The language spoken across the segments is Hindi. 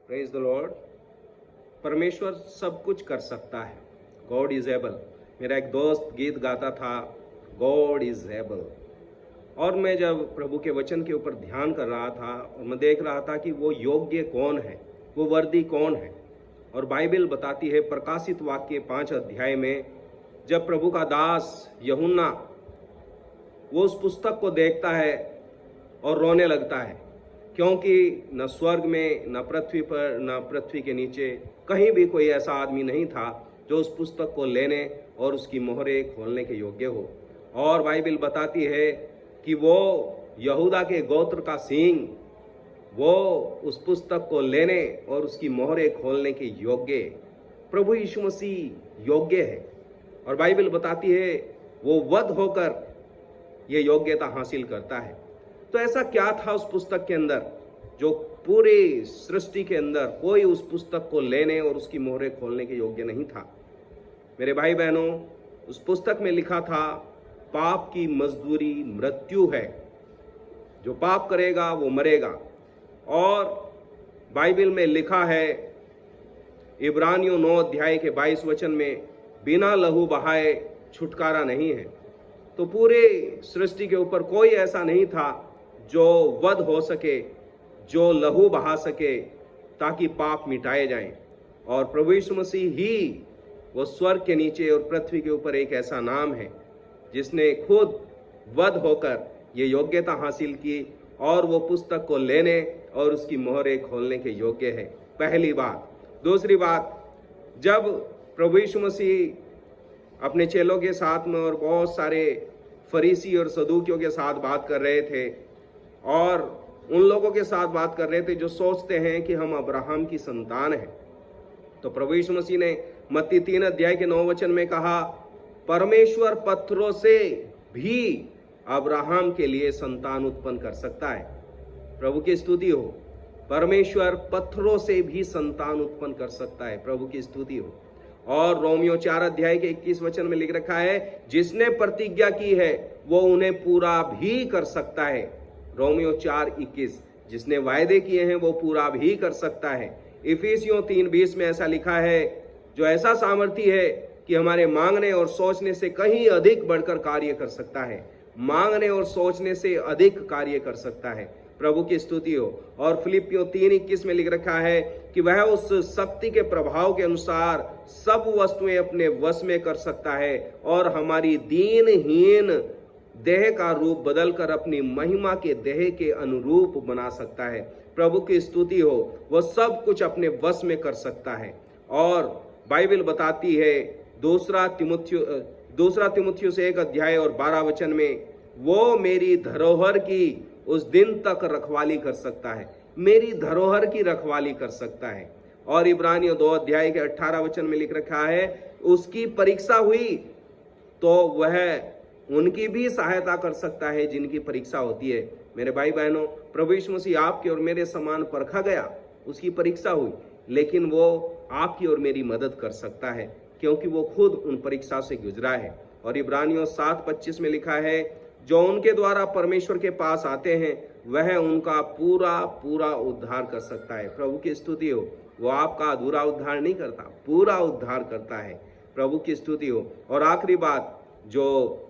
Praise the Lord. परमेश्वर सब कुछ कर सकता है। God is able. मेरा एक दोस्त गीत गाता था, गॉड इज एबल। और मैं जब प्रभु के वचन के ऊपर ध्यान कर रहा था और मैं देख रहा था कि वो योग्य कौन है, वो वर्दी कौन है। और बाइबल बताती है प्रकाशित वाक्य 5 अध्याय में, जब प्रभु का दास यूहन्ना वो उस पुस्तक को देखता है और रोने लगता है, क्योंकि न स्वर्ग में, न पृथ्वी पर, न पृथ्वी के नीचे कहीं भी कोई ऐसा आदमी नहीं था जो उस पुस्तक को लेने और उसकी मोहरें खोलने के योग्य हो। और बाइबल बताती है कि वो यहूदा के गोत्र का सिंह, वो उस पुस्तक को लेने और उसकी मोहरें खोलने के योग्य, प्रभु यीशु मसीह योग्य है। और बाइबल बताती है वो वध होकर ये योग्यता हासिल करता है। तो ऐसा क्या था उस पुस्तक के अंदर जो पूरी सृष्टि के अंदर कोई उस पुस्तक को लेने और उसकी मोहरें खोलने के योग्य नहीं था। मेरे भाई बहनों, उस पुस्तक में लिखा था पाप की मजदूरी मृत्यु है, जो पाप करेगा वो मरेगा। और बाइबल में लिखा है इब्रानियों 9 अध्याय के 22 वचन में, बिना लहू बहाए छुटकारा नहीं है। तो पूरे सृष्टि के ऊपर कोई ऐसा नहीं था जो वध हो सके, जो लहू बहा सके ताकि पाप मिटाए जाएं। और प्रभु यीशु मसीह ही वो स्वर्ग के नीचे और पृथ्वी के ऊपर एक ऐसा नाम है जिसने खुद वध होकर ये योग्यता हासिल की और वो पुस्तक को लेने और उसकी मोहरें खोलने के योग्य है। पहली बात। दूसरी बात, जब प्रभु यीशु मसीह अपने चेलों के साथ में और बहुत सारे फरीसी और सदूकियों के साथ बात कर रहे थे, और उन लोगों के साथ बात कर रहे थे जो सोचते हैं कि हम अब्राहम की संतान हैं, तो प्रभु यीशु मसीह ने मत्ती 3 अध्याय के 9 वचन में कहा, परमेश्वर पत्थरों से भी अब्राहम के लिए संतान उत्पन्न कर सकता है। प्रभु की स्तुति हो। परमेश्वर पत्थरों से भी संतान उत्पन्न कर सकता है। प्रभु की स्तुति हो। और रोमियो 4 अध्याय के 21 वचन में लिख रखा है, जिसने प्रतिज्ञा की है वो उन्हें पूरा भी कर सकता है। रोमियो 4:21, जिसने वायदे किए हैं वो पूरा भी कर सकता है। इफिसियों 3:20 में ऐसा लिखा है, जो ऐसा सामर्थी है कि हमारे मांगने और सोचने से कहीं अधिक बढ़कर कार्य कर सकता है। मांगने और सोचने से अधिक कार्य कर सकता है। प्रभु की स्तुति हो। और फिलिपियों 3:21 में लिख रखा है कि वह उस शक्ति के प्रभाव के अनुसार सब वस्तुएं अपने वश में कर सकता है और हमारी दीनहीन देह का रूप बदलकर अपनी महिमा के देह के अनुरूप बना सकता है। प्रभु की स्तुति हो। वह सब कुछ अपने वश में कर सकता है। और बाइबल बताती है दूसरा तिमुथियुस 1 अध्याय और 12 वचन में, वो मेरी धरोहर की उस दिन तक रखवाली कर सकता है। मेरी धरोहर की रखवाली कर सकता है। और इब्रानियों 2 अध्याय के 18 वचन में लिख रखा है, उसकी परीक्षा हुई तो वह उनकी भी सहायता कर सकता है जिनकी परीक्षा होती है। मेरे भाई बहनों, प्रभु यीशु मसीह आपके और मेरे समान परखा गया, उसकी परीक्षा हुई, लेकिन वो आपकी और मेरी मदद कर सकता है क्योंकि वो खुद उन परीक्षा से गुजरा है। और इब्रानियों 7:25 में लिखा है, जो उनके द्वारा परमेश्वर के पास आते हैं वह उनका पूरा पूरा उद्धार कर सकता है। प्रभु की स्तुति हो। वो आपका अधूरा उद्धार नहीं करता, पूरा उद्धार करता है। प्रभु की स्तुति हो। और आखिरी बात जो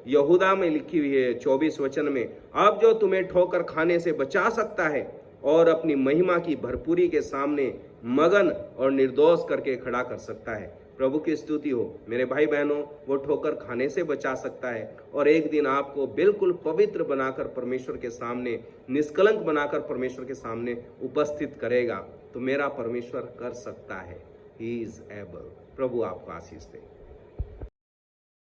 यहूदा में लिखी हुई है 24 वचन में, अब जो तुम्हें ठोकर खाने से बचा सकता है और अपनी महिमा की भरपूरी के सामने मगन और निर्दोष करके खड़ा कर सकता है। प्रभु की स्तुति हो। मेरे भाई बहनों, वो ठोकर खाने से बचा सकता है और एक दिन आपको बिल्कुल पवित्र बनाकर परमेश्वर के सामने, निष्कलंक बनाकर परमेश्वर के सामने उपस्थित करेगा। तो मेरा परमेश्वर कर सकता है। He is able. प्रभु आपको आशीष दे।